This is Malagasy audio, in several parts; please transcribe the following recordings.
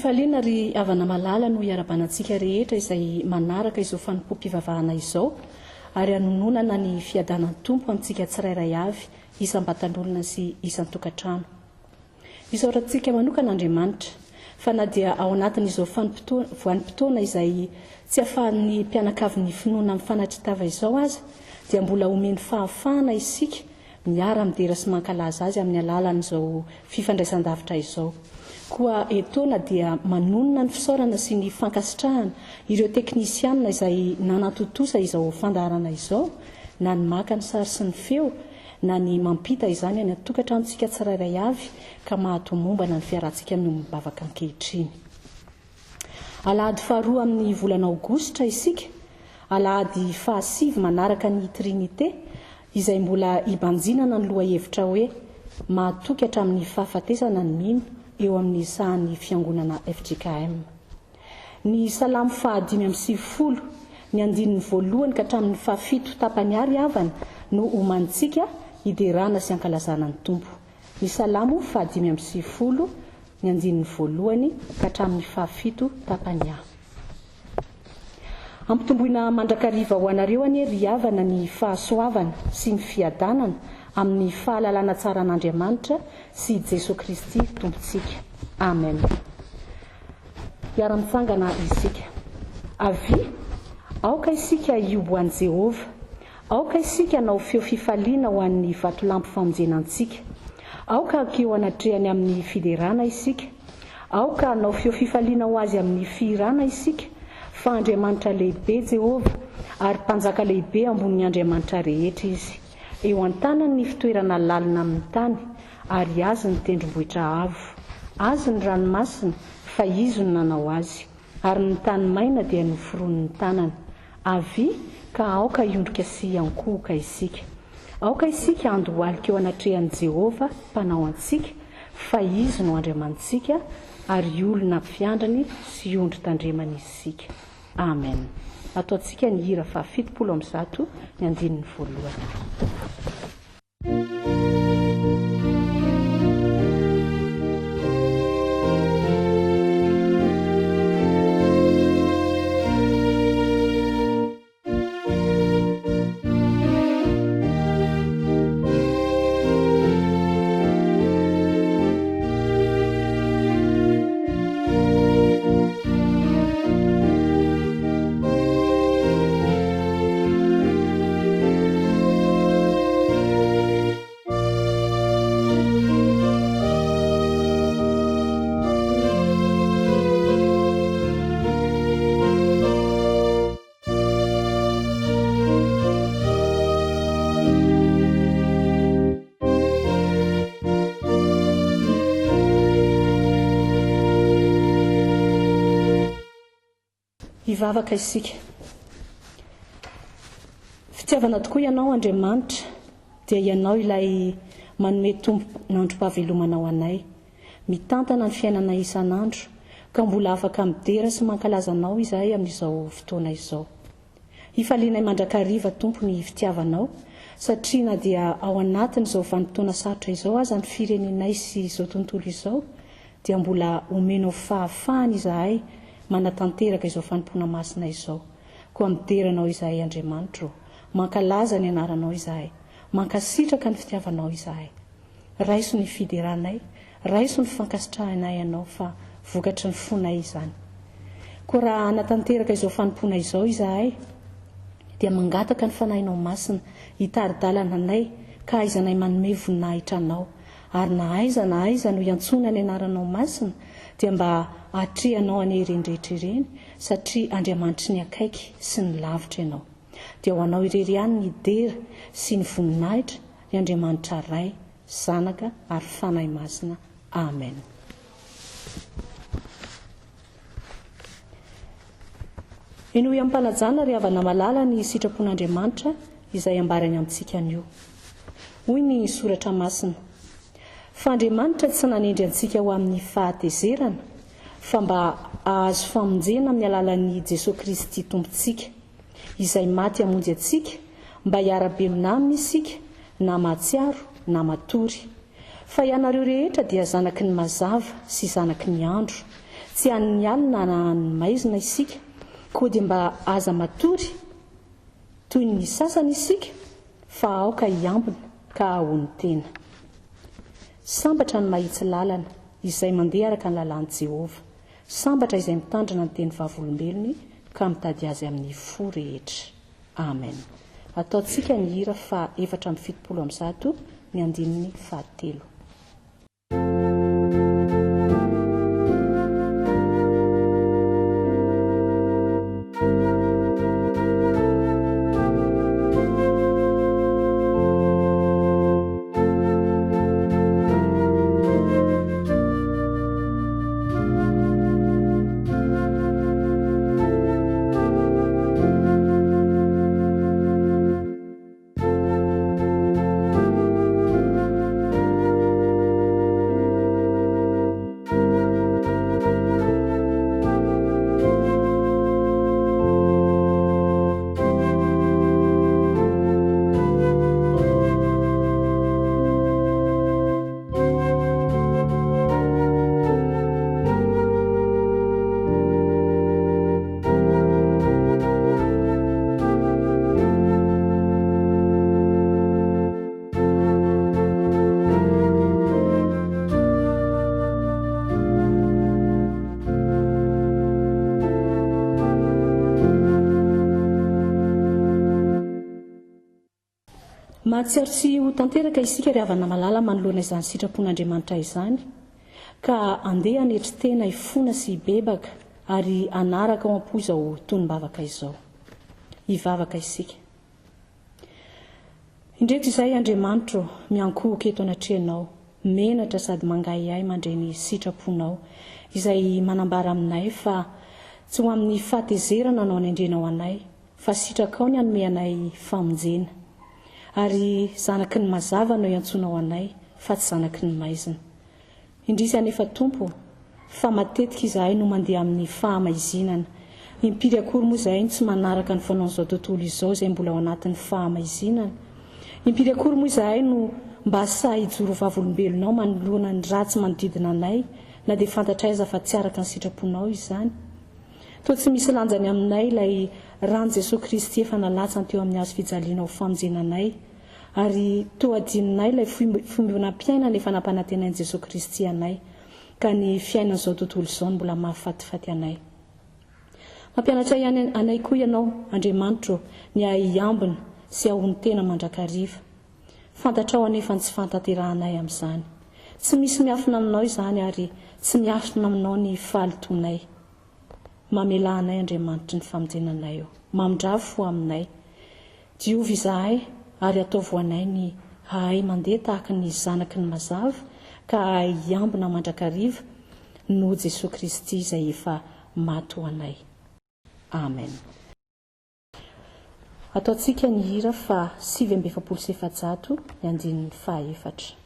fifaliana ry avana malala no iarabanantsika rehetra izay manaraka izao fanompo-pivavahana izao ary anononana ny fiadanan'ny tompo amintsika tsirairay avy isam-batan'olona sy isan-tokantrano. Isaorantsika manokana Andriamanitra fa na dia ao anatin'izao vanim-potoana izay tsy ahafahan'ny mpianakavin'ny finoana amin'ny fanatritava izao aza dia mbola omeny fahafahana isika miara midera sy mankalaza azy amin'ny alalan'izao fifandraisan-davitra izao. Koa etona dia manonona ny fisaorana sy ny fankasitrahana ireo teknisianina izay nanatotosa izao fandarana izao, na ny maka ny sary sy ny feo, na ny mampita izany any atokantranontsika tsirairay avy ka mahatomombana ny fiarantsika amin'ny mibavaka ankehitriny. Alahady faharoa amin'ny volana Aogositra isika, alahady fahasivy manaraka ny Trinité izay mbola ibanjinana ny loha hevitra hoe mahatoky hatramin'ny fahafatesana ny mino eo amin'ny sahan'ny fiangonana FJKM. Ny salamo 5:20 ny andininy voalohany ka hatramin'ny 7 tapany ary avana no omantsika hiderana sy ankalazana ny tompo. Ny salamo 5:20 ny andininy voalohany ka hatramin'ny 7 tapany a. Ampitomboina mandrakariva ho anareo anie ry havana ny fahasoavana sy ny fiadanana amin'ny fahalalana tsara an'Andriamanitra sy Jesosy Kristy tompontsika. Amen. Iara-mitsangana isika. Avy, aoka isika iobo an'i Jehova, aoka isika nao feo fifaliana ho an'ny vatolampy famonjenantsika, aoka akeo anatrehany amin'ny fiderana isika, aoka nao feo fifaliana ho azy amin'ny firana isika, fa Andriamanitra lehibe Jehova ary mpanjaka lehibe ambonin'ny Andriamanitra rehetra izy. Eo an-tanany ny fitoerana lalina amin'ny tany ary azy ny tendrombohitra avo, azy ny ranomasina fa izy no nanao azy, ary ny tany maina dia noforonin'ny tanany. Avy ka aoka iondrika sy ankohoka isika, aoka isika andohalika eo anatrehan'i Jehova mpanao antsika, fa izy no Andriamantsika ary olona mpiandrany sy ondry tandremana isika. Amen. Ataontsika ny hira 70 ny andininy voalohany. Ivavaka isika. Fitiavana tokoa ianao Andriamanitra dia ianao ilay manome tompo nandrom-pahavelomana ho anay, mitantana ny fiainana isan'andro ka mbola afaka midera sy mankalaza anao izahay amin'izao fotoana izao. Ifalianay mandrakariva tompo ny fitiavanao satria na dia ao anatin'izao vanim-potoana sarotra izao aza ny firenenay sy izao tontolo izao dia mbola omenao fahafahana izahay manatanteraka izao fanompoana masina izao. Koa mideranao izahay Andriamanitra, mankalaza ny anaranao izahay, mankasitraka ny fitiavanao izahay. Raiso ny fideranay, raiso ny fankasitrahanay ianao fa vokatry ny fonay izany. Koa raha anatanteraka izao fanompoana izao izahay dia mangataka ny fanahinao masina hitaridalana anay ka aizanay manome voninahitra anao, ary na aiza no iantsona ny anaranao masina dia mba atrehanao any ireny rehetra ireny satria Andriamanitra ny akaiky sy ny lavitra ianao. Dia ho anao irery ihany ny dera sy ny voninahitra ny Andriamanitra Ray, Zanaka ary Fanahy Masina. Amen. Eno iampanajana ry havana malala ny sitrapon'Andriamanitra izay ambarany amintsika anio. Hoy ny soratra masina: fa Andriamanitra tsy nanendry antsika ho amin'ny fahatezerana, fa mba ahazo famonjena amin'ny alalan'i Jesosy Kristy tompontsika, izay maty hamonjy antsika mba hiara-belona aminy isika na mahatsiaro na matory. Fa ianareo rehetra dia zanaky ny mazava sy zanaky ny andro, tsy an'ny alina na ny maizina isika, koa dia mba aza matory toy ny sasany isika, fa aoka hiambina ka ahony tena. Sambatra ny mahitsy lalana izay mandeha araka ny lalan'i Jehova, sambatra izay mitandrina ny teny vavolombelony ka mitady azy amin'ny fo rehetra. Amen. Ataontsika ny hira fa 470 ny andininy 7. Mahatsiaro sy ho tanteraka isika ry havana malala manoloana izany sitrapon'Andriamanitra izany, ka andeha hanetry tena ifona sy bebaka ary anaraka ao am-po izao tonim-bavaka izao. Hivavaka isika. Indreto izay Andriamanitra miankohoka eto anatrehanao, menatra sady mangahiahy mandray ny sitraponao izay manambara aminay fa tsy ho amin'ny fahatezerana no anendrenao anay, fa sitrakao ny hanome anay famonjena. Ary zanaky ny mazava no iantsonao anay, fa tsy zanaky ny maizina. Indrisy anefa Tompo, fa matetika izahay no mandeha amin'ny fahamaizinana. Impiry akory moa izahay tsy manaraka ny fanaon'izao tontolo izao izay mbola ao anatin'ny fahamaizinana. Impiry akory moa izahay no mba sa hijoro vavolombelonao manoloana ny ratsy manodidina anay, na dia fantatra aiza fa tsy araka ny sitraponao izany. Toa tsy misy lanjany aminay ilay rano Jesosy Kristy efa nalatsany teo amin'ny hazo fijaliana ho famonjenanay, ary toa adininay ilay fombanam-piainana efa nampanantenain'i Jesosy Kristy anay, ka ny fiainan'izao tontolo izao mbola mahafatifaty anay. Mampianatra ihany anay koa ianao, Andriamanitra, ny hiambina sy ahony tena mandrakariva. Fantatrao anefa tsy fantanterahanay amin'izany. Tsy misy miafina aminao izany ary tsy miafina aminao ny fahalotonay. Mamela anay Andriamanitra ny famonjenanay eo. Mamondravo fo aminay. Diovy izahay ary ataovo anay ny hahay mandeha tahaka ny zanaky ny mazava ka hiambina mandrakariva no Jesosy Kristy izay efa maty ho anay. Amen. Ataontsika ny hira fa 770 ny andininy 4.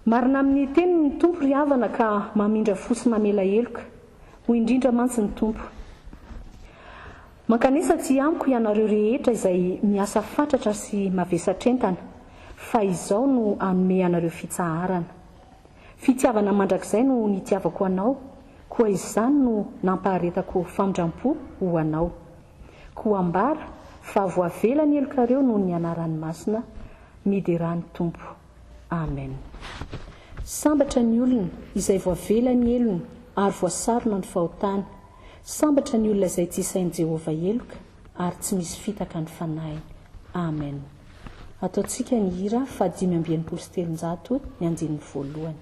Marina amin'ny teny ny Tompo ry havana ka mamindra fosy mamela heloka, ho indrindra mantsy ny Tompo. Mankanesa tsy amiko ianareo rehetra izay miasa fatratra sy mavesatr'entana, fa izao no anome anareo fitsaharana. Fitiavana mandrakizay no nitiavako anao, koa izany no nampaharetako famindram-po ho anao. Koa ambara fa voavelany elokareo noho ny anaran'ny masina miderany tompo. Amen. Sambatra ny olona izay voavelany elony ary voasarona ny fahotany. Sambatra ny olona izay tsy isain'i Jehovah eloka ary tsy misy fitaka ny fanahiny. Amen. Ataontsika ny hira 5:7 ny andininy voalohany.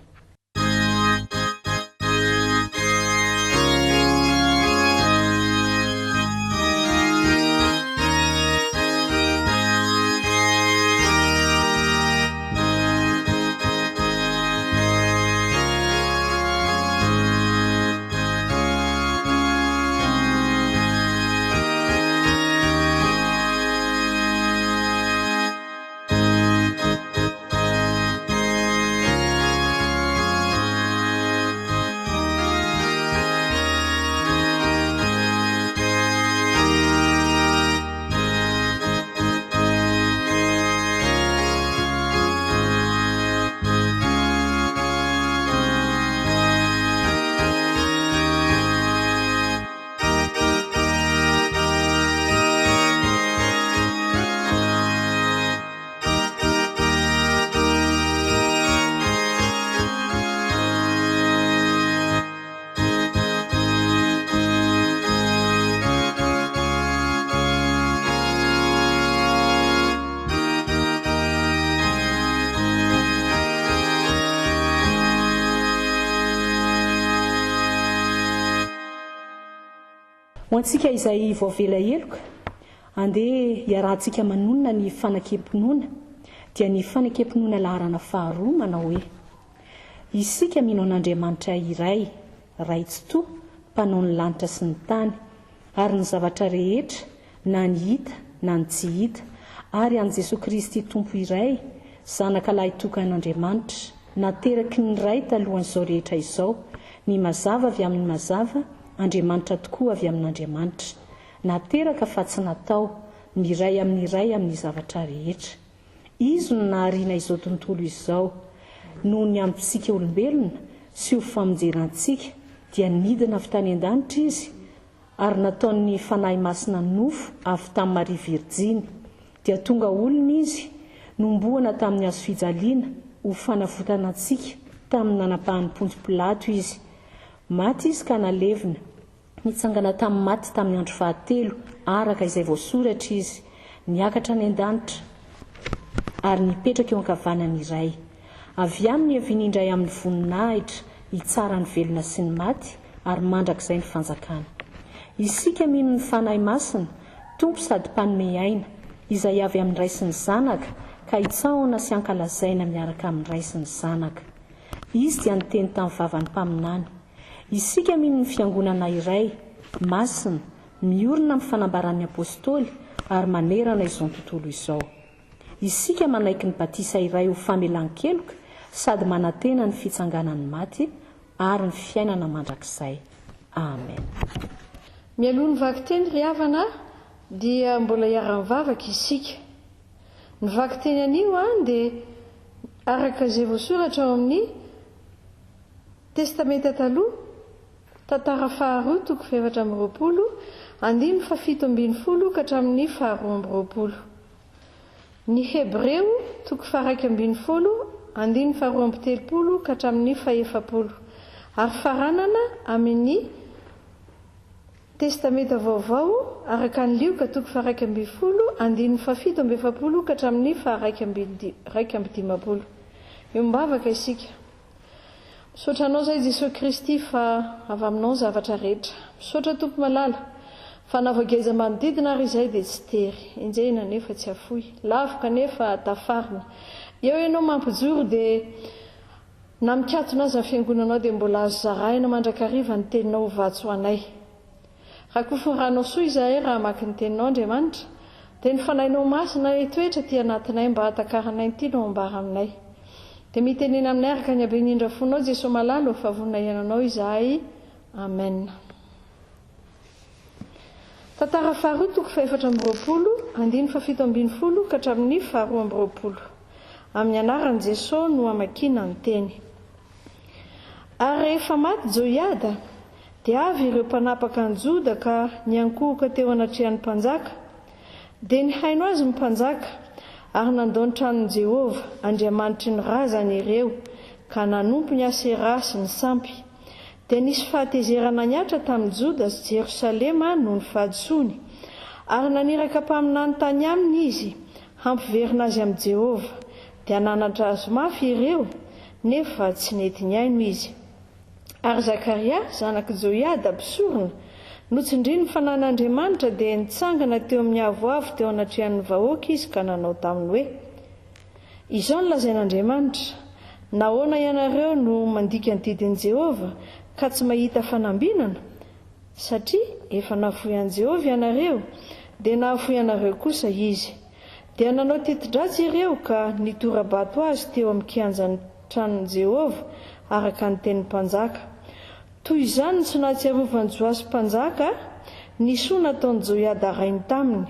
Ho antsika izay voavela eloka, andeha hiarahantsika manonona ny fanakempinoana, dia ny fanakempinoana laharana 2 manao hoe: isika mino an'Andriamanitra iray, raitsi-to, mpanao ny lanitra sy ny tany, ary ny zavatra rehetra, na ny hita na ny tsy hita, ary an' Jesosy Kristy tompo iray, zanaka lahy tokan'Andriamanitra, nateraky ny ray talohan'izao rehetra izao, ny mazava avy amin'ny mazava, Andriamanitra tokoa avy amin'Andriamanitra, nateraka fa tsy natao, miray amin'ny ray amin'ny zavatra rehetra. Izy no nahariana izao tontolo izao, noho ny ampitsika olombelona sy ho famonjerantsika, dia nidina avy tany an-danitra izy, ary nataony fanahy masina nofo avy tamin'ny Maria Virjiny, dia tonga olona izy, nomboana tamin'ny hazo fijaliana ho fanavotana antsika tamin'ny nanapahany Pontsy Pilato izy. Maty izy ka nalevina, nitsangana tamin'ny maty tamin'ny andro 3 araka izay voasoratra izy, niakatra any an-danitra ary nipetraka eo ankavanany iray. Avy aminy aviany indray amin'ny voninahitra hitsara ny velona sy ny maty ary mandrakizay ny fanjakana. Isika mino ny fanahy masina, tompo sady mpanome aina, izay avy amin'ny ray sy ny zanaka, ka hitsahona sy hankalazaina miaraka amin'ny ray sy ny zanaka. Izy dia niteny tamin'ny vavany mpaminany. Isika mino ny fiangonana iray, masina, miorina amin'ny fanambaran'ny apôstôly ary manerana izao tontolo izao. Isika manaiky ny batisa iray ho famelan-keloka sady manantena ny fitsanganan'ny maty ary ny fiainana mandrakizay. Amen. Mialoha ny vaky teny ry havana dia mbola hiara-mivavaka isika. Ny vaky teny anio dia araka izay voasoratra ao amin'ny testamenta taloha, tantara 2:7-20, 7:20 ka hatramin'ny 2:20. Ny Hebreo 1:2-7 ka hatramin'ny 4. Ary faranana amin'ny testamenta vaovao araka ny Lioka 1:1, 7:20 ka hatramin'ny 2:15. Eo mbavaka isika. Misaotra anao izay Jesosy Kristy fa avy aminao zavatra rehetra. Misaotra tompo malala fa navagaiza manodidina ary izay dia tsy tery. Enjehina nefa tsy afoy. Lavaka nefa tafarina. Eo ianao mampijoro dia na mikatona azy amin'ny fiangonanao dia mbola azo zarahina mandrakariva ny teninao ho vatso anay. Raha koforanao soa izahay raha maki ny teninao Andriamanitra, dia ny fanahinao masina toetra ty anatinay mba hatakaranay ty no ambara aminay. Dia mitenena aminay araka ny habe indrindra fonao Jesosy malalo fa voninahyananao izahay. Amen. Tantara 2:4-20, 7:20 ka hatramin'ny 2:20. Amin'ny anaran'i Jesosy no amakiana ny teny. Ary rehefa maty Joiada, dia avy ireo mpanapaka ny Joda ka niankohoka teo anatrehan'ny mpanjaka, dia ny haino azy ny mpanjaka ary nandao ny tranon'i Jehova Andriamanitry ny razana ireo ka nanompo ny Asera sy ny sampy. Dia nisy fahatezerana niatra tamin'i Joda sy Jerosalema noho ny fahadisoany, ary naniraka mpaminany tany aminy izy hampiverina azy amin'i Jehova, dia nanatra azo mafy ireo nefa tsy nety niaino izy. Ary Zakaria zanak'i Joiada mpisorona notsindriany fanan'Andriamanitra dia nitsangana teo amin'ny avoavo teo anatrehan'ny vahoaka izy ka nanao taminy hoe: izao no lazain'Andriamanitra, nahoana ianareo no mandika ny didin'i Jehova ka tsy mahita fanambinana? Satria efa nahafoy an'i Jehova ianareo dia nahafoy ianareo kosa izy. Dia nanao teti-dratsy ireo ka nitora-bato azy teo amin'ny kianjan'ny tranon'i Jehova araka ny tenin'ny mpanjaka. Toy izany tsy nahatsiarovany Joasy mpanjaka ny soa nataon'i Joiada rainy taminy,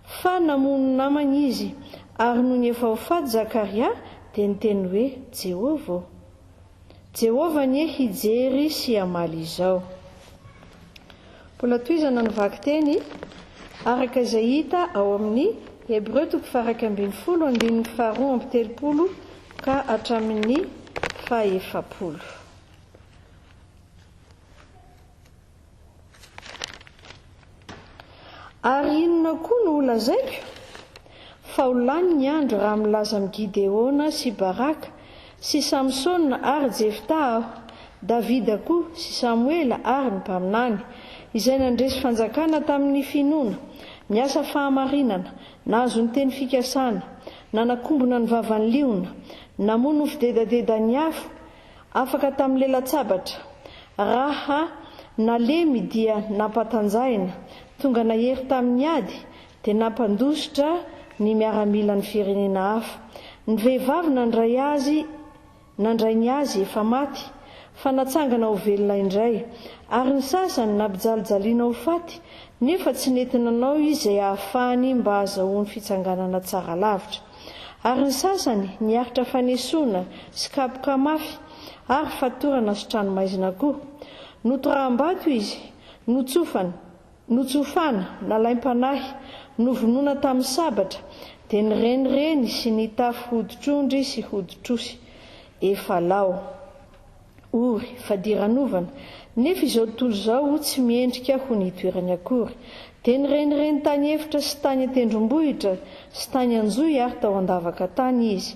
fa namono namany izy, ary noho ny efa ho faty Zakaria dia niteny hoe: Jehova nie hijery sy hamaly izao. Mbola toizana ny vaky teny araka izay hita ao amin'ny Hebreo 12:12 ka hatramin'ny 70. Ary inona koa no lazaiko? Fa ho lany ny andro raha milaza amin'ny Gideona sy Baraka sy Samsona ary Jefta aho, Davida koa sy Samuela ary ny mpaminany, izay nandresy fanjakana tamin'ny finoana, niasa fahamarinana, nahazo ny teny fikasana, nanakombona ny vavan'ny liona, namono ny fidedadedany afo, afaka tamin'ny lelan-tsabatra, raha nalemy dia nampatanjahina, tonga nahery tamin'ny ady dia nampandositra ny miaramila ny firenena hafa. Ny vehivavy nandray ny azy efa maty, fa natsangana ho velona indray, ary ny sasany nampijalijaliana ho faty, nefa tsy nety nanao izay ahafahany mba ahazahoany fitsanganana tsara lavitra. Ary ny sasany niaritra fanesoana sy kapoka mafy, ary fatorana sy tranomaizina koa. Notoram-bato izy, notsofana, nalaim-panahy, novonoana tamin'ny sabatra, dia nirenireny sy nitafy hoditr'ondry sy hoditr'osy. Efa lao, ory, fadiranovana, nefa izao tontolo izao tsy miendrika ho nitoerany akory. Dia nirenireny tany efitra sy tany atendrombohitra sy tany anjoy ary tao andavaka tany izy.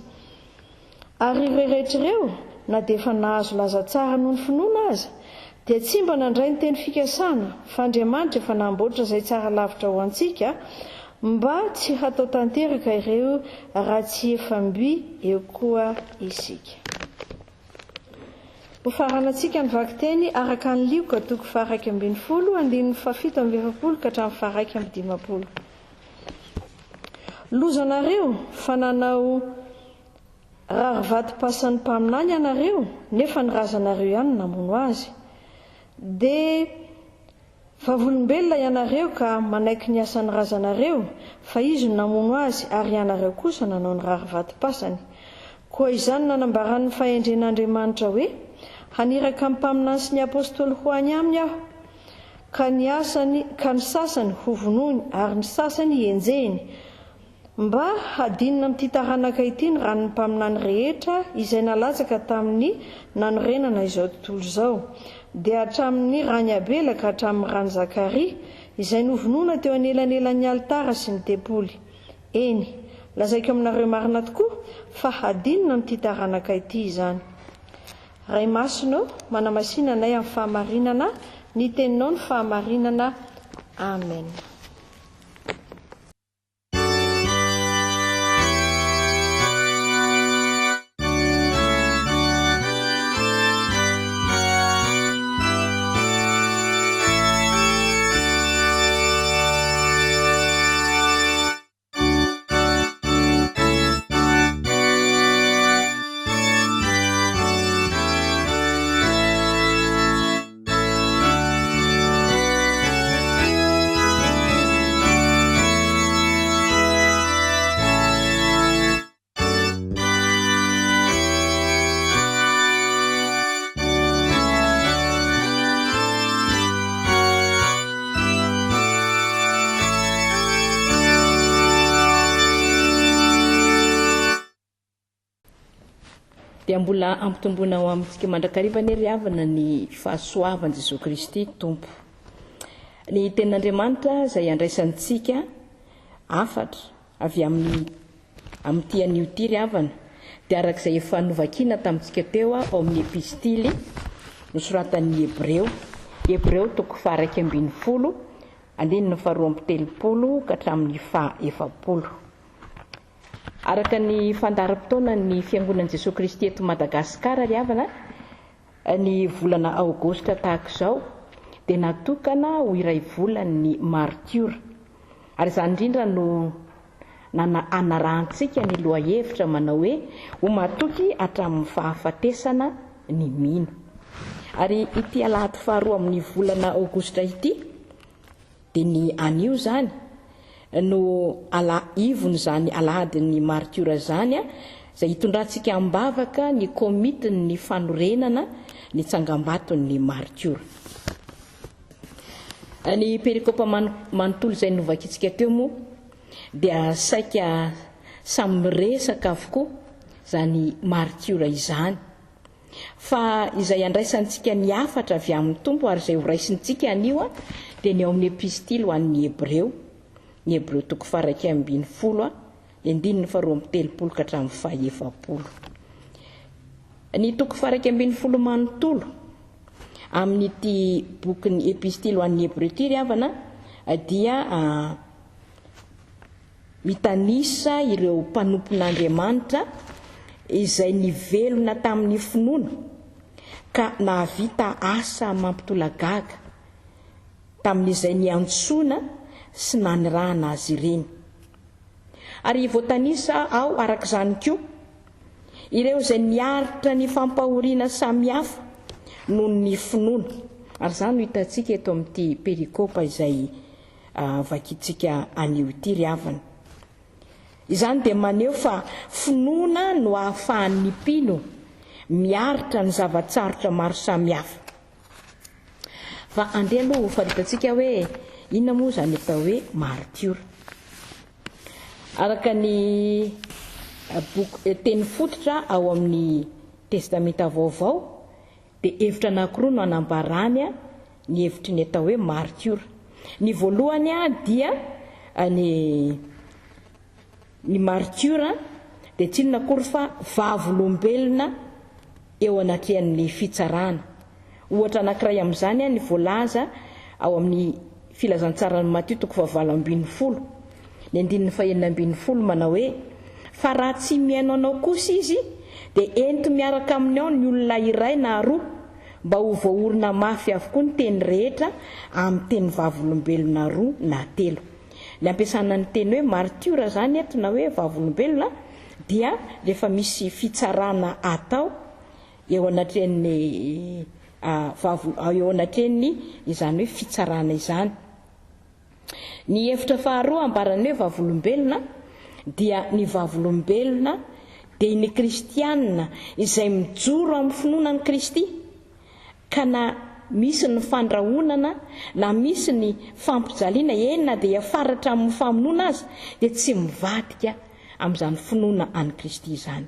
Ary ireo rehetr'ireo na dia efa nahazo laza tsara noho ny finoana aza, dia tsy mba nandray ny teny fikasana, fa Andriamanitra efa namboatra izay tsara lavitra ho antsika, mba tsy hatao tanteraka ireo raha tsy efa mby eo koa isika. Ho faranantsika ny vaky teny araka ny Lioka 2:17-20 ka hatramin'ny 1:50. Lozanareo fa nanao rarivatom-pasan'ny mpaminany ianareo, nefa ny razanareo ihany namono azy. Dia vavolombelona ianareo ka manaiky ny asan'ny razanareo, fa izy no namono azy ary ianareo kosa nanao ny rarivatom-pasany. Koa izany nanambaran'ny fahendren'Andriamanitra hoe: haniraka amin'ny mpaminany sy ny apôstôly ho any aminy aho, ka ny sasany ho vonoiny ary ny sasany enjehiny, mba hadinina amin'ity taranaka ity ny ranon'ny mpaminany rehetra izay nalatsaka tamin'ny nanorenana izao tontolo izao, dia hatramin'ny rany Abela ka hatramin'ny rany Zakaria izay novonoina teo anelanelan'ny alitara sy ny tempoly. Eny, lazaiko aminareo marina tokoa fa hadinina amin'ity taranaka ity izany. Ray masonao, manamasinana anay amin'ny fahamarinana, ny teninao ny fahamarinana. Amen. dia mbola ampitomboana ao amintsika mandrakariva ny ry havana ny fahasoavan' Jesosy Kristy tompo. Ny ten'Andriamanitra izay andraisantsika afatra avy amin'ity anio ity ry havana dia arak'izay efa novakiana tamintsika teo ao amin'ny epistily nosoratan'ny Hebreo 12 andininy 2:30 ka hatramin'ny 4. Araka ny fandaharam-potoana ny fiangonan'i Jesosy Kristy eto Madagasikara ry havana, ny volana aogositra tahaka izao dia natokana ho iray volan'ny martiora, ary izany indrindra no anarahantsika ny lohahevitra manao hoe ho matoky hatramin'ny fahafatesana ny mino. Ary ity alahady faharoa amin'ny volana aogositra ity dia ny anio zany no ivony zany alahadin'ny martiora zany izay hitondrantsika ambavaka ny komitiny ny fanorenana ny tsangam-baton'ny martiora. Ny perikopa manontolo izay novakitsika teo moa dia saika samy resaka avokoa zany martiora izany, fa izay andraisantsika ny afatra avy amin'ny tompo ary izay horaisintsika anio dia ny ao amin'ny epistily ho an'ny Hebreo 12:30 andininy 2:30 ka hatramin'ny 4. Ny 12:30 manontolo amin'ity bokyny epistily ho an'ny Hebreo ity ry havana dia mitanisa ireo mpanompon'Andriamanitra izay nivelona tamin'ny finoana ka nahavita asa mampitolagaga tamin'izay niantsoana sy nanirahana azy ireny. Ary voatanisa ao arak'izany koa ireo izay niaritra ny fampahoriana samihafa noho ny finoana, ary izany no hitantsika eto amin'ity perikopa izay vakitsika anio ity ry havana. Izany dia maneho fa finoana no ahafahan'ny mpino miaritra ny zavatsarotra maro samihafa. Fa andeha aloha faritantsika hoe inona moa zany atao hoe martiora. Araka ny teny fototra ao amin'ny testamenta vaovao dia hevitra anankiroa no anambarany ny hevitry ny atao hoe martiora. Ny voalohany dia ny martiora dia tsy inona akory fa vavolombelona eo anatrehan'ny fitsarana. Ohatra anankiray amin'izany ny voalaza ao amin'ny filazantsarany Matteo 7:20 ny andininy 9:20 manao hoe fa raha tsy miaino anao kosa izy dia ento miaraka amin'ny ao ny olona iray na roa mba ho voaorina mafy avokoa ny teny rehetra amin'ny teny vavolombelona 2 na 3. Ny ampiasana ny teny hoe martiora zany eto na hoe vavolombelona dia rehefa misy fitsarana atao eo anatrehan'ny eo anatrehan'ny izany hoe fitsarana izany. Ny hevitra faharoa ambarany hoe vavolombelona dia ny vavolombelona dia ny kristianina izay mijoro amin'ny finoana ny Kristy ka na misy ny fandrahonana na misy ny fampijaliana na dia faratra amin'ny famonoana azy dia tsy mivadika amin'izany finoana any Kristy izany.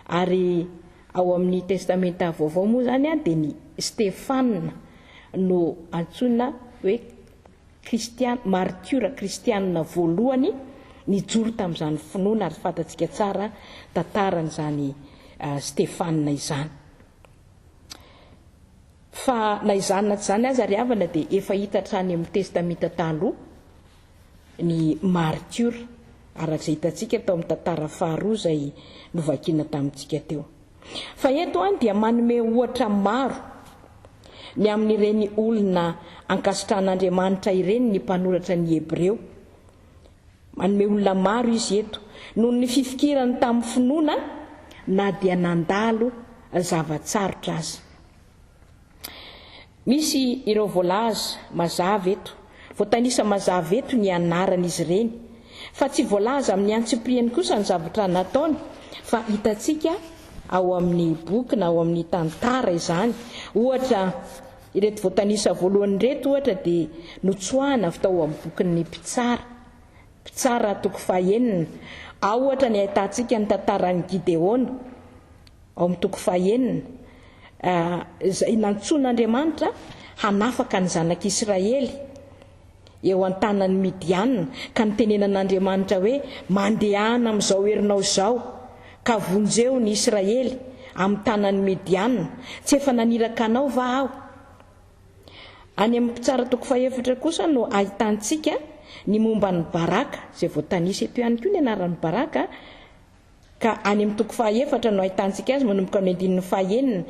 Ary ao amin'ny testamenta vaovao moa zany dia ny Stefanina no antsoina hoe martiora kristianina voalohany nijoro tamin'izany finoana, ary fantatsika tsara tantaran'izany Stefanina izany. Fa na izany na tsy izany aza ry havana dia efa hita hatrany amin'ny testamenta taloha ny martiora, arak'izay hitantsika tao amin'ny tantara faharoa izay novakiana tamintsika teo. Fa eto dia manome ohatra maro ny amin'ireny olona ankasitran'Andriamanitra ireny ny mpanoratra ny Hebreo. Manome olona maro izy eto noho ny fifikirany tamin'ny finoana na dia nandalo zavatsarotra azy. Misy ireo voalaza mazava eto, voatanisa mazava eto ny anaran'izy ireny, fa tsy voalaza amin'ny antsipriany kosa ny zavatra nataony, fa hitantsika ao amin'ny boky na ao amin'ny tantara izany. Ohatra ireto voatanisa voalohany reto ohatra dia notsoahana avy tao amin'ny bokin'ny Mpitsara 9. Ao ohatra ny ahitantsika ny tantaran'ny Gideona ao amin'ny toko fahaenina izay nantsoan'Andriamanitra hanafaka ny zanak'Israely eo an-tanan'ny Midianina, ka nitenenan'Andriamanitra hoe mandehana amin'izao herinao izao ka vonjeo ny Israely amin'ny tanan'ny Midianina, tsy efa naniraka anao va aho. Any amin'ny mpitsara toko fahaefatra kosa no ahitantsika ny momba ny Baraka, izay voatanisa eto ihany koa ny anaran'ny Baraka, ka any amin'ny toko fahaefatra no ahitantsika azy manomboka ny andininy fahaenina,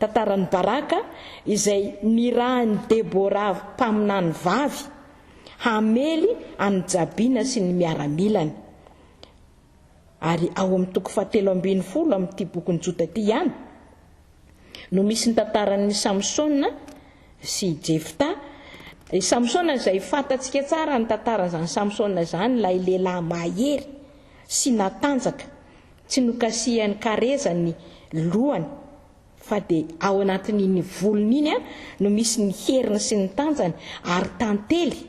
tantaran'ny Baraka izay nirahan'ny Debora mpaminany vavy hamely any Jabina sy ny miaramilany. Ary ao amin'ny toko 7:20 amin'ity bokyny Jota ty ihany no misy ny tantaran'ny Samsona sy Jefta. Samsona izay fantatsika tsara ny tantaran'izany Samsona izany, ilay lehilahy mahery sy natanjaka, tsy nokasihan'ny kareza ny lohany, fa dia ao anatin'iny volony iny no misy ny heriny sy ny tanjany, ary tantely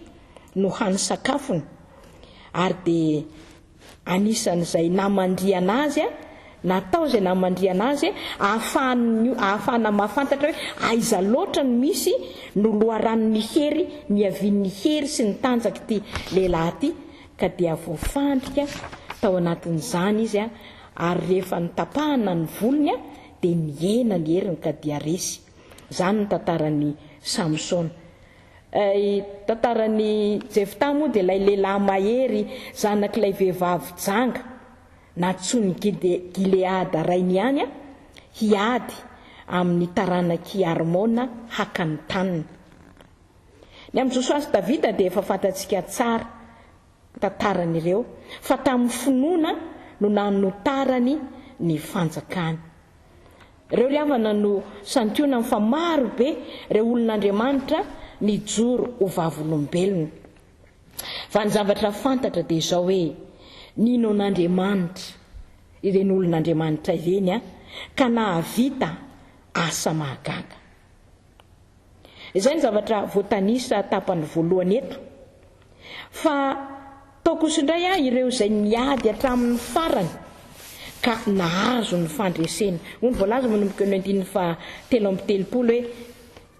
no hany sakafony. Ary dia anisan'izay namandriana azy, natao izay namandriana azy ahafahana mahafantatra hoe aiza loatra no misy no loharan'ny hery, ny avian'ny hery sy ny tanjaka ity lehilahy ity, ka dia voafandrika tao anatin'izany izy ary rehefa nitapahana ny volony dia niena ny heriny ka dia resy. Izany ny tantaran'ny Samsona. Tantaran'ny Jefta moa dia ilay lehilahy mahery, zanak'ilay vehivavy janga natsony Gileada rainy ihany, hiady amin'ny taranaky Armona haka ny taniny. Ny amin'ny Josoasy Davida dia efa fantatsika tsara tantaran'ireo, fa tamin'ny finoana no nanotarany ny fanjakany. Ireo ry havana no santiona fa maro be ireo olon'Andriamanitra ny joro ho vavolombelona. Fa ny zavatra fantatra dia izao hoe nino n'Andriamanitra ireny olon'Andriamanitra ireny ka nahavita asa mahagaga. Izay ny zavatra voatanisa tapany voalohany eto. Fa tao kosa indray ireo izay niady hatramin'ny farany ka nahazo ny fandresena. Hoy ny voalaza manomboka ny 7:30 hoe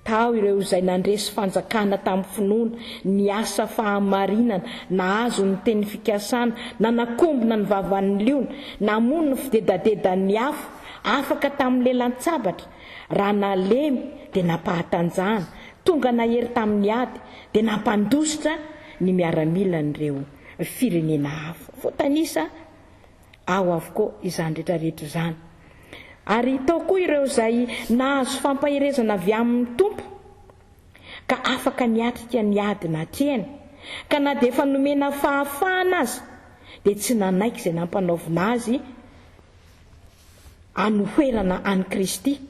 tao ireo izay nandresy fanjakana tamin'ny finoana, niasa fahamarinana, nahazo ny teny fikasana, nanakombona ny vavan'ny liona, namono ny fidedadedan'ny afo, afaka tamin'ny lelan-tsabatra, raha nalemy dia nampahatanjahana, tonga nahery tamin'ny ady dia nampandositra ny miaramilan'ireo firenena hafa. Voatanisa ao avokoa izany rehetrarehetra izany. Ary tao koa ireo izay nahazo fampahirezana avy amin'ny Tompo ka afaka niatrika ny ady natrehany, ka na dia efa nomena fahafahana azy dia tsy nanaiky izay nampanaovina azy anoherana any Kristy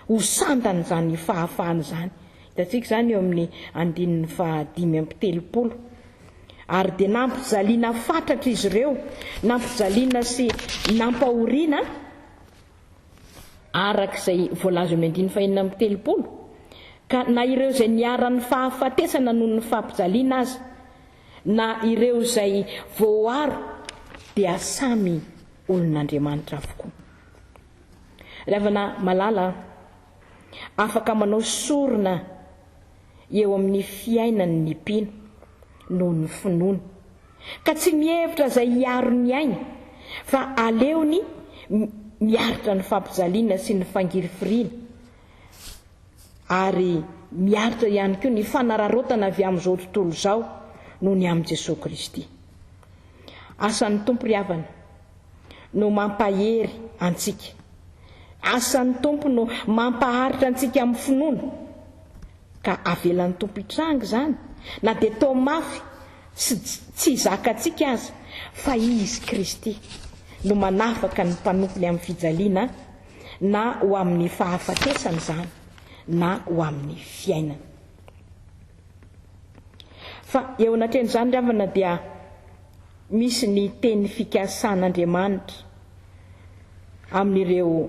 ho sandany izany fahafahana izany. Hitantsika izany eo amin'ny 5:30. Ary dia nampijaliana fatratra izy ireo, nampijaliana sy nampahoriana arak'izay voalaza amin'ny 5:30, ka na ireo izay niara-ny fahafatesana noho ny fampijaliana azy, na ireo izay voaro dia samy olon'Andriamanitra avokoa. Ravana malala afaka manao sorona eo amin'ny fiainany ny mpino noho ny finoana, ka tsy mihevitra izay hiaro ny aina, fa aleony miaritra ny fampijaliana sy ny fangirifiriana, ary miaritra ihany koa ny fanararotana avy amin'izao tontolo izao noho ny amin'i Jesosy Kristy. Asan'ny Tompo ry havana no mampahery antsika, asan'ny Tompo no mampaharitra antsika amin'ny finoana, ka avelan'ny Tompo hitranga izany, na dia tao mafy tsy zakatsika aza, fa izy Kristy no manafaka ny mpanompony amin'ny fijaliana, na ho amin'ny fahafatesana izany, na ho amin'ny fiainana. Fa eo anatren'izany ravana dia misy ny teny fikasan'Andriamanitra amin'ireo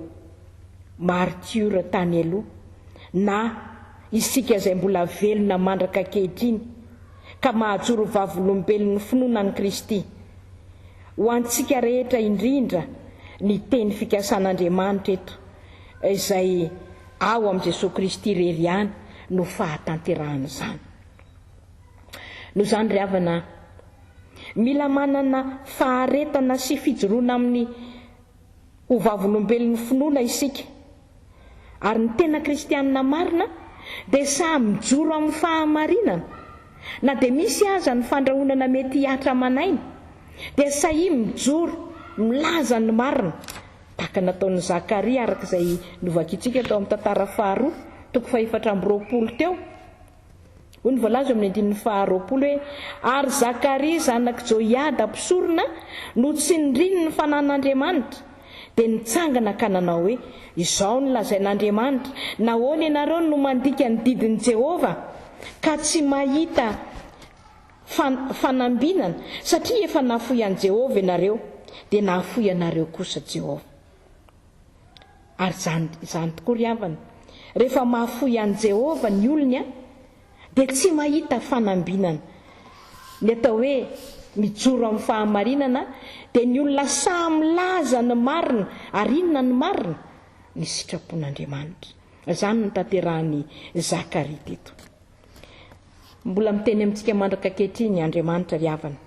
martiora tany aloha, na isika izay mbola velona mandraka ankehitriny ka mahajoro vavolombelon'ny finoanan'i Kristy. Ho antsika rehetra indrindra ny teny fikasan'Andriamanitra eto izay ao amin'i Jesosy Kristy rery ihany no fahatanterahana izany. No izany ry havana, mila manana faharetana sy fijoroana amin'ny ho vavolombelon'ny finoana isika. Ary ny tena kristianina marina dia samy mijoro amin'ny fahamarinana, na dia misy aza ny fandrahonana mety hiatra manainy, dia sahia mijoro milaza ny marina, tahaka nataon'ny Zakaria arak'izay novakitsika tao amin'ny tantara faharoa 420 teo. Hoy ny voalaza amin'ny 20 hoe ary Zakaria zanak' Joiada mpisorona no tsy niriny ny fanan'Andriamanitra, dia nitsangana ka nanao hoe izao ny lazain'Andriamanitra, nahoana ianareo no mandika ny didin'i Jehova ka tsy mahita fanambinana, satria efa nahafoy an'i Jehova ianareo dia nahafoy ianareo kosa Jehova. Ary zany tokoa ry havana, rehefa mahafoy an'i Jehova ny olony dia tsy mahita fanambinana. Ny atao hoe mijoro amin'ny fahamarinana dia ny olona samy laza ny marina, ary inona ny marina? Ny sitrapon'Andriamanitra. Izany no tanterahany Zakaria teto. Mbola miteny amintsika mandraka ankehitriny Andriamanitra ry havana.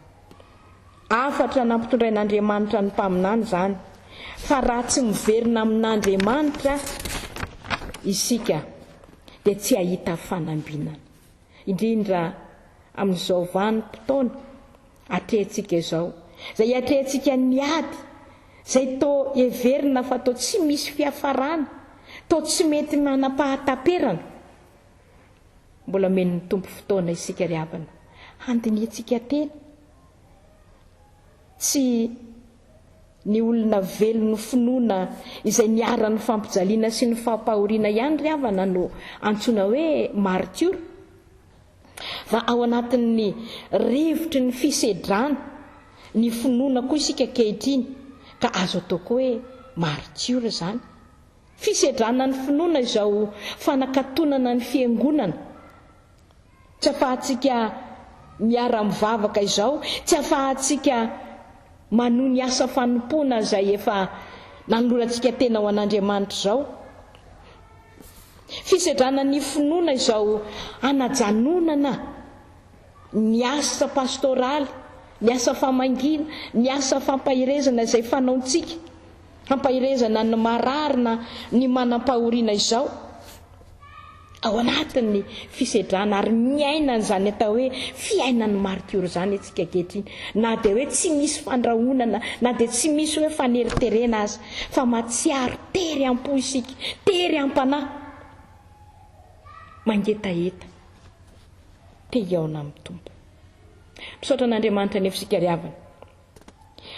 Afatra nampitondrain'Andriamanitra ny mpaminany izany, fa raha tsy miverina amin'Andriamanitra isika dia tsy ahita fanambinana. Indrindra amin'izao vanim-potoana atrehantsika izao, izay atrehantsika niady, izay toa heverina fa toa tsy misy fiafarana, toa tsy mety manam-pahataperana. Mbola men'ny tompo fotoana isika ry havana, handiniantsika tena. Tsy ny olona velon'ny finoana izay niara-ny fampijaliana sy ny fampahoriana ihany ry havana no antsoina hoe martiora, fa ao anatin'ny rivotry ny fisedrana ny finoana koa isika kehitriny, ka azo atao koa hoe martiora izany. Fisedrana ny finoana izao fanakatonana ny fiangonana. Tsy afahantsika miara-mivavaka izao, tsy afahantsika manohy ny asa fanompoana izay efa nanolorantsika tena ho an'Andriamanitra izao. Fisedrana ny finoana izao anajanonana ny asa pastoraly, ny asa famangina, ny asa fampahirezana izay fanaontsika, fampahirezana ny mararina, ny manam-pahoriana izao ao anatin'ny fisedrana. Ary miaina n'izany atao hoe fiainan'ny martiora izany antsika ankehitriny, na dia hoe tsy misy fandrahonana, na dia tsy misy hoe faneriterena azy, fa matsiaro tery am-po isika, tery am-panahy, mangetaheta te hiaona amin'ny tompo. Misaotra an'Andriamanitra nefa isika ry havana,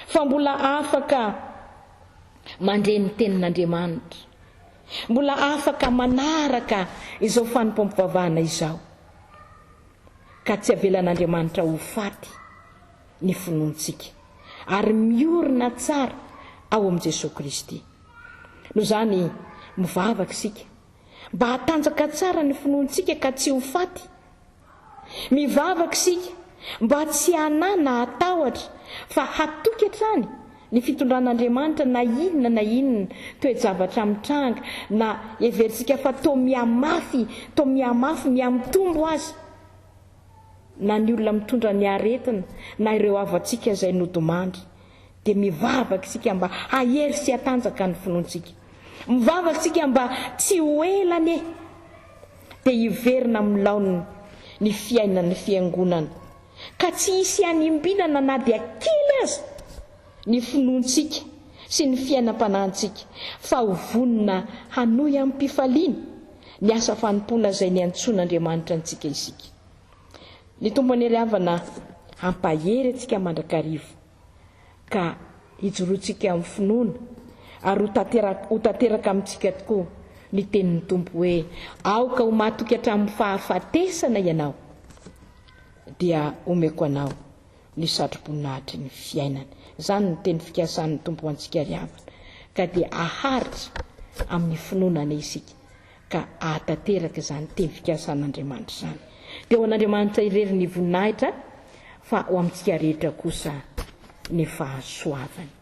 fa mbola afaka mandre ny tenin'Andriamanitra, mbola afaka manaraka izao fanompom-pivavahana izao, ka tsy avelan'Andriamanitra ho faty ny finoantsika ary miorina tsara ao amin'i Jesosy Kristy. No izany mivavaka isika mba hatanjaka tsara ny finoantsika ka tsy ho faty. Mivavaka isika mba tsy hanana hatahotra, fa hatoky hatrany ny fitondran'Andriamanitra na inona toe-javatra mitranga, na everitsika fa toa mihamafy miamitombo azy, na ny olona mitondra ny aretina, na ireo avantsika izay nodomandry, dia mivavaka isika mba hahery sy hatanjaka ny finoantsika. Mivavaka isika mba tsy ho elany dia hiverina amin'ny laoniny ny fiainan'ny fiangonana, ka tsy hisy hanimbinana na dia kely aza ny finoantsika sy ny fiainam-panahintsika, fa ho vonona hanohy amin'ny mpifaliana ny asa fanompoana izay niantson'Andriamanitra antsika isika. Ny tompony ry havana hampahery antsika mandrakarivo, ka hijoroantsika amin'ny finoana, ary ho tanteraka amintsika tokoa ny tenin'ny tompo hoe aoka ho matoky hatramin'ny fahafatesana ianao, dia omeko anao ny satroboninahitry ny fiainana. Izany ny teny fikasan'ny tompo antsika ry havana, ka dia aharitra amin'ny finoana isika, ka ahatanteraka izany teny fikasan'Andriamanitra izany. Dia ho an'Andriamanitra irery ny voninahitra, fa ho amintsika rehetra kosa ny fahasoavany.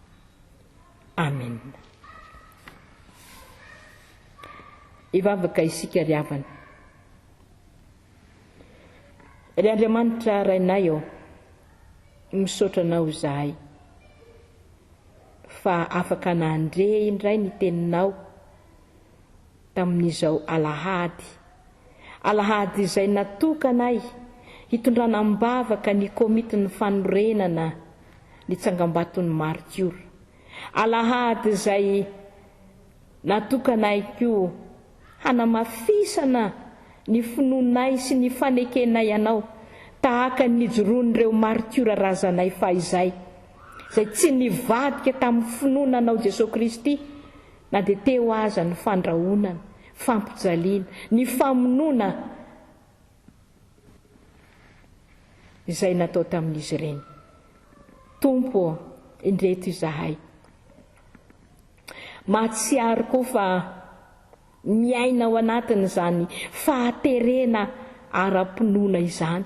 Amen. ivavaka isika ry havana. Ry Andriamanitra rainay ao, misaotra anao zahay fa afaka nandre indray ny teninao tamin'izao alahady izay natokanay hitondrana mbavaka ny komitin'ny fanorenana ny tsangambaton'ny martiora. Alahady izay natokanay koa hanamafisana ny finonay sy ny fanekenay anao tahaka ny joron'ireo martiora razanay fahizay izay tsy nivadika tamin'ny finonanao Jesosy Kristy, na dia teo aza ny fandrahonana, fampijaliana, ny famonona izay natao tamin'izy ireny. Tompo, indreto izahay. Mahatsiaro koa fa miaina ao anatin'izany fahaterena ara-pinoana izany.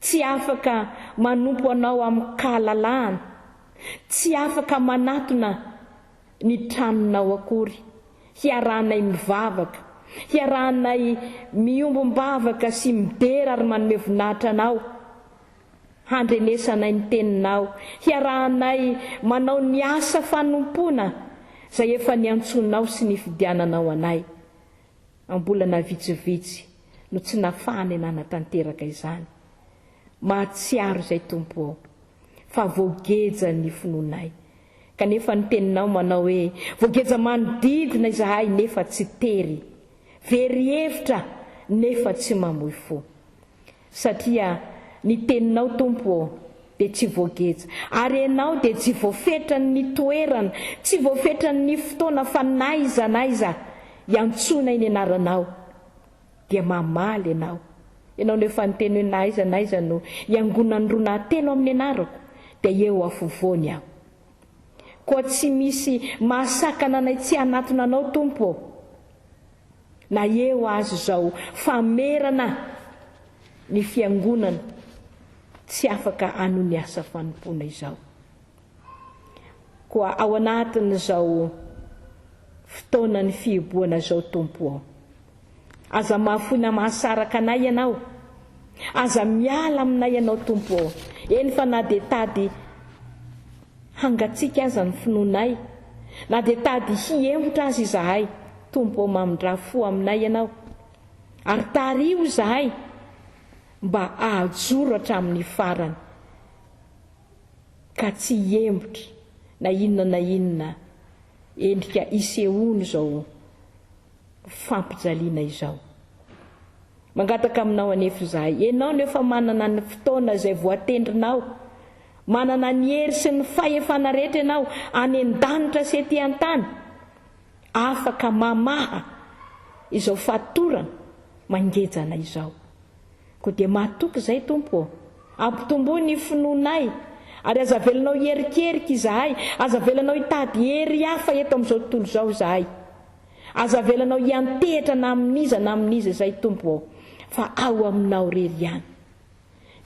Tsy afaka manompo anao amin'ny kahalalahana, tsy afaka manatona ny tranonao akory. Hiarahanay mivavaka, hiarahanay miombombavaka sy midera ary manome voninahitra anao, handrenesanay ny teninao, hiarahanay manao ny asa fanompoana izay efa niantsonao sy ny fidiananao anay. Ambolana vitsivitsy no tsy nafahany nanatanteraka izany. Mahatsiaro izay Tompo, fa voageja ny finoanay. Kanefa ny teninao manao hoe voageja manodidina izahay nefa tsy tery, very hevitra nefa tsy mamoy fo. Satria ny teninao Tompo dia tsy voageja, ary ianao dia tsy voafetrany ny toerana, tsy voafetrany ny fotoana fa naiza iantsona iny anaranao dia mamaly ianao. Ianao nefa ny teny hoe naiza no iangonany roa na telo amin'ny anarako dia eo afovoany aho. Koa tsy misy mahasakana anay tsy hanatona anao Tompo, na eo azy izao famerana ny fiangonana tsy afaka anohy ny asa fanompoana izao. Koa ao anatin'izao fotoana ny fihiboana izao Tompo, aza mahafoina mahasaraka anay ianao, aza miala aminay ianao Tompo. Eny fa na dia tady hangatsika aza ny finoanay, na dia tady hihemotra azy izahay Tompo, mamindra fo aminay ianao, ary tario izahay mba ahajoro hatramin'ny farany, ka tsy hihemotra na inona endrika isehoany izao fampijaliana izao. Mangataka aminao anefa izahay, ianao nefa manana ny fotoana izay voatendrinao, manana ny hery sy ny fahefana rehetra ianao any an-danitra sy ety an-tany, afaka mamaha izao fatorana mangejana izao. Koa dia mahatoky izay Tompo, ampitombo ny finoanay, ary aza velanao herikerika izahay, aza velanao hitady hery hafa eto amin'izao tontolo izao izahay, aza velanao hiantehitra na amin'iza izay Tompo, fa ao aminao rery ihany.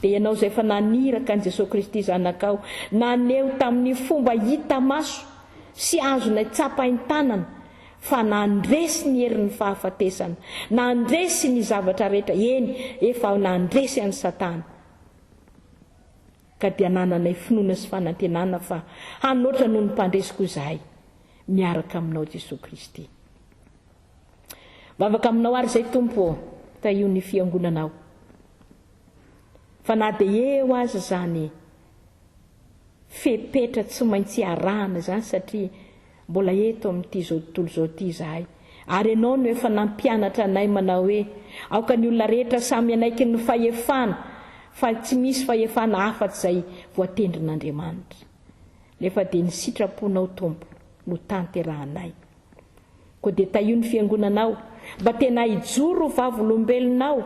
Dia ianao izay efa naniraka an' Jesosy Kristy zanakao, naneho tamin'ny fomba hita maso sy azonay tsapain-tanana, fa nandresy ny herin'ny fahafatesana, nandresy ny zavatra rehetra, eny efa nandresy an'ny Satana. Ka dia nananay finoana sy fanantenana fa hanoatra noho ny mpandresiko izahay miaraka aminao Jesosy Kristy. Vavaka aminao ary izay Tompo, taio ny fiangonanao, fa na dia eo azy zany fepetra tsy maintsy arahana zany, satria mbola eto amin'ity zao tontolo zao ity izahay, ary ianao no efa nampianatra anay manao hoe aoka ny olona rehetra samy anaiky ny fahefana, fa tsy misy fahefana hafa-tsy izay voatendrin'Andriamanitra. Nefa dia ny sitraponao Tompo no tanterahanay. Koa dia taio ny fiangonanao, mba tena hijoro vavolombelonao,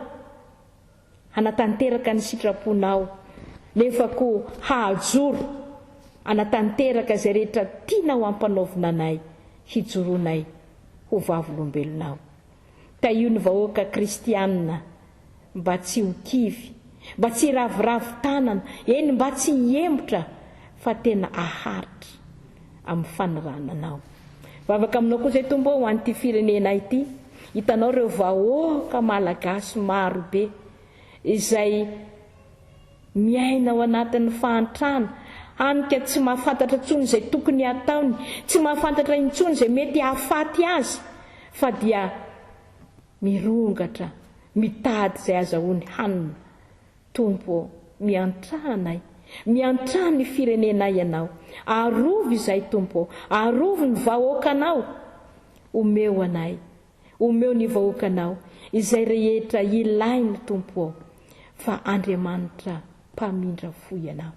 hanatanteraka ny sitraponao, nefa koa hahajoro hanatanteraka izay rehetra tianao ampanaovina anay, hijoronay ho vavolombelonao. Taio ny vahoaka kristianina, mba tsy ho kivy, mba tsy ravoravo tanana, eny mba tsy hihemotra, fa tena aharitra amin'ny fanarananao. Vavaka aminao koa zay tompo ho an'ity firenena ity. Hitanao reo vahoaka malagasy maro be izay miaina ao anatin'ny fahantrana, hanika tsy mahafantatra intsony izay tokony ataony, tsy mahafantatra intsony izay mety hahafaty azy, fa dia mirongatra, mitady izay azahoany hanina. Tompo, miantrahanay, miantraha ny firenenay ianao. Arovy izay Tompo, arovy ny vahoakanao. Omeo anay, omeo ny vahoakanao izay rehetra ilainy Tompo, fa Andriamanitra mpamindra fo ianao.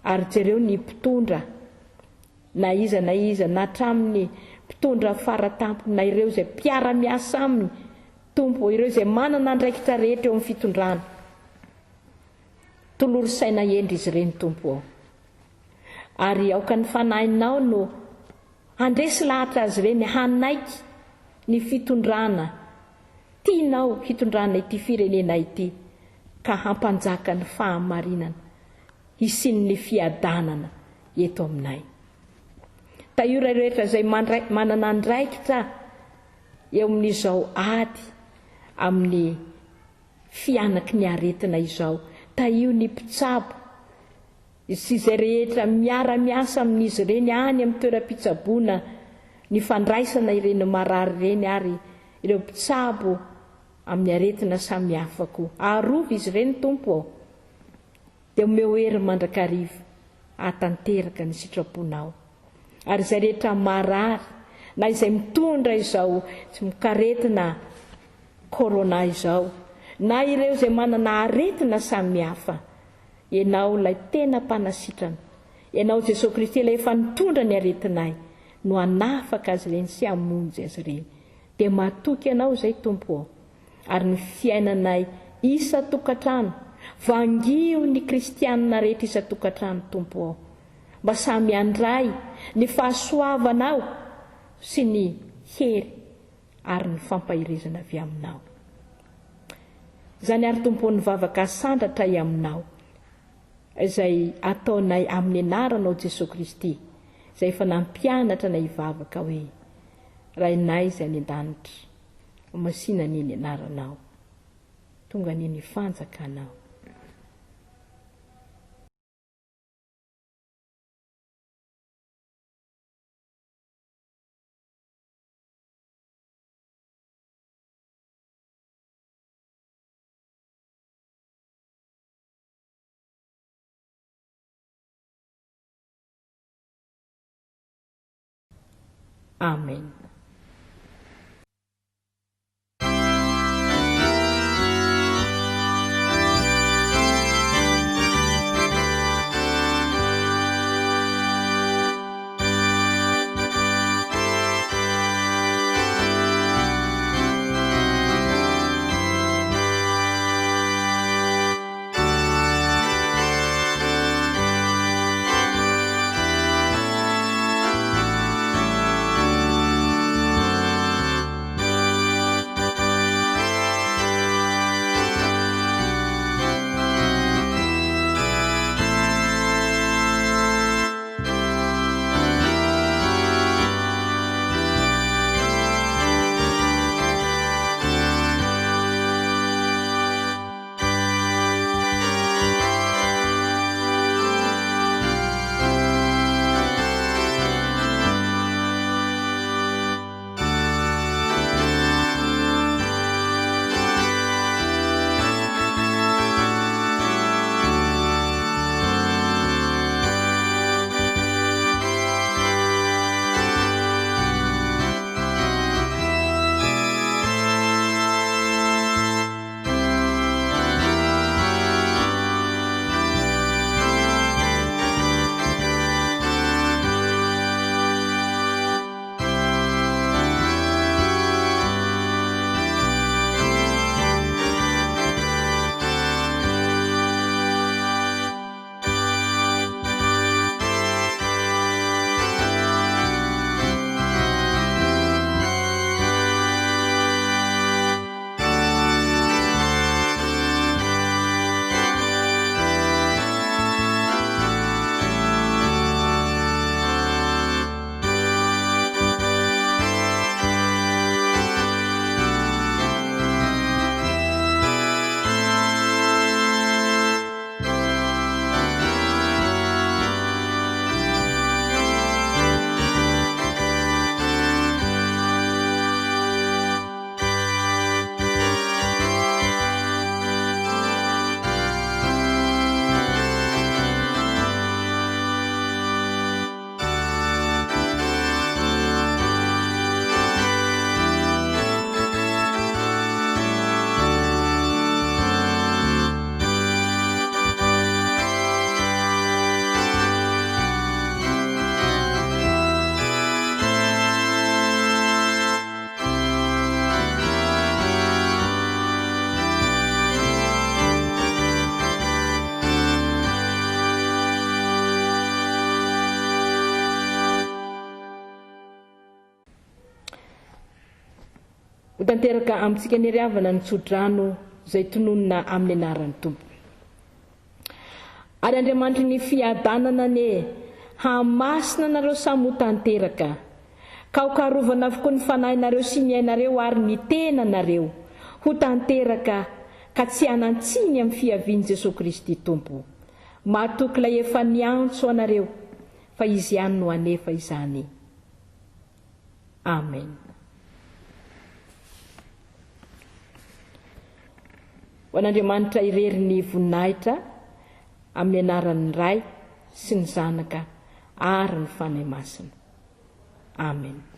Ary jereo ny mpitondra na iza na hatramin'ny mpitondra faratampo na ireo izay mpiara-miasa aminy Tompo, ireo izay manana andraikitra rehetra eo amin'ny fitondrana. Toloro saina endry izy ireny Tompo. Ary aoka ny fanahinao no handresy lahatra azy ireny hanaiky ny fitondrana. Tianao hitondrana ity firenena ity ka hampanjaka ny fahamarinana hisin'ny fiadanana eto aminay. Tahiora rehetra izay manana andraikitra eo amin'izao ady amin'ny fianaky ny aretina izao. Tahio ny mpitsabo sy izay rehetra miara-miasa amin'izy ireny any amin'ny toeram-pitsaboana, ny fandraisana ireny marary ireny ary ireo mpitsabo amin'ny aretina samihafa koa. Arovy izy ireny Tompo, dia omeo hery mandrakariva hatanteraka ny sitraponao. Ary izay rehetra marary na izay mitondra izao tsy mikaretina corona izao, na ireo izay manana aretina samihafa, ianao ilay tena mpanasitrana, ianao Jesosy Kristy ilay efa nitondra ny aretinay, no hanafaka azy ireny sy hamonjy azy ireny. Dia matoky ianao izay Tompo, ary ny fiainanay isa-tokantrano, vangio ny kristianina rehetra isa-tokantrano Tompo, mba samy handray ny fahasoavanao sy ny hery ary ny fampahirizana avy aminao. Zany ary Tompo ny vavaka sandratra aminao izay ataonay amin'ny anaranao Jesosy Kristy, izay efa nampianatra nay hivavaka hoe rainay izay any an-danitra, masina ny anaranao, tonga ny fanjakanao. Amen. ho tanteraka amintsika ny riavana ny tsodrano izay tononona amin'ny anaran'ny tompo. Ary Andriamanitra ny fiadanana ny hamasina nareo samy ho tanteraka, ka ho karovana avokoa ny fanahinareo sy ny ainareo ary ny tenanareo ho tanteraka ka tsy hanantsiny amin'ny fiaviany Jesosy Kristy Tompo. Mahatoky ilay efa niantso anareo fa izy ihany no hanefa izany. Amen. Ho an'Andriamanitra irery ny voninahitra amin'ny anaran'ny Ray sy ny Zanaka ary ny Fanahy Masina. Amen.